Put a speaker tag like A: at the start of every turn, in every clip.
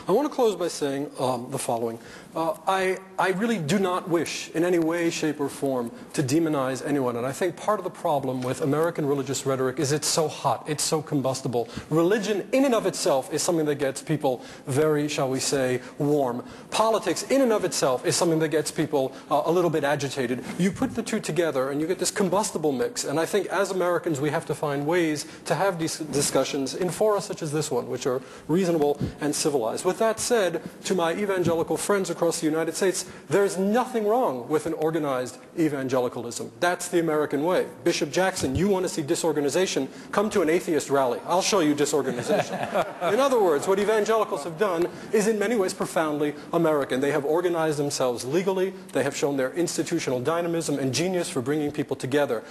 A: I want to close by saying the following. I really do not wish in any way, shape, or form to demonize anyone. And I think part of the problem with American religious rhetoric is it's so hot, it's so combustible. Religion in and of itself is something that gets people very, shall we say, warm. Politics in and of itself is something that gets people a little bit agitated. You put the two together and you get this combustible mix. And I think as Americans we have to find ways to have these discussions in fora such as this one, which are reasonable and civilized. With that said, to my evangelical friends across the United States, there's nothing wrong with an organized evangelicalism. That's the American way. Bishop Jackson, you want to see disorganization? Come to an atheist rally. I'll show you disorganization. In other words, what evangelicals have done is in many ways profoundly American. They have organized themselves legally. They have shown their institutional dynamism and genius for bringing people together.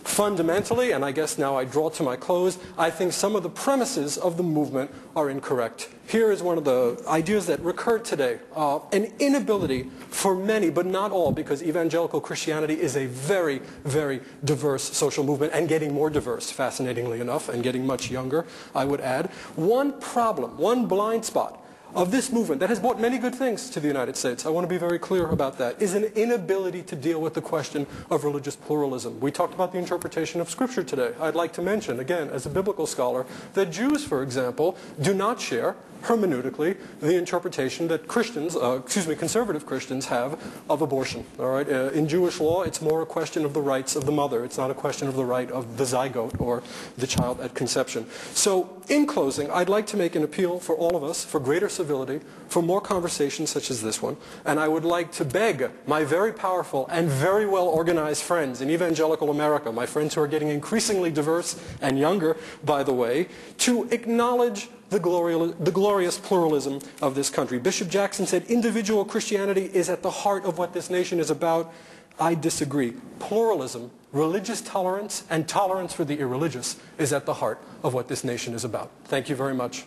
A: Fundamentally, and I guess now I draw to my close, I think some of the premises of the movement are incorrect. Here is one of the ideas that recurred today. An inability for many, but not all, because evangelical Christianity is a very, very diverse social movement and getting more diverse, fascinatingly enough, and getting much younger, I would add. One problem, one blind spot of this movement that has brought many good things to the United States, I want to be very clear about that, is an inability to deal with the question of religious pluralism. We talked about the interpretation of Scripture today. I'd like to mention, again, as a biblical scholar, that Jews, for example, do not share hermeneutically the interpretation that Christians, conservative Christians have of abortion. All right? In Jewish law, it's more a question of the rights of the mother. It's not a question of the right of the zygote or the child at conception. So, in closing, I'd like to make an appeal for all of us for greater civility, for more conversations such as this one, and I would like to beg my very powerful and very well organized friends in evangelical America, my friends who are getting increasingly diverse and younger, by the way, to acknowledge the glorious pluralism of this country. Bishop Jackson said individual Christianity is at the heart of what this nation is about. I disagree. Pluralism, religious tolerance, and tolerance for the irreligious is at the heart of what this nation is about. Thank you very much.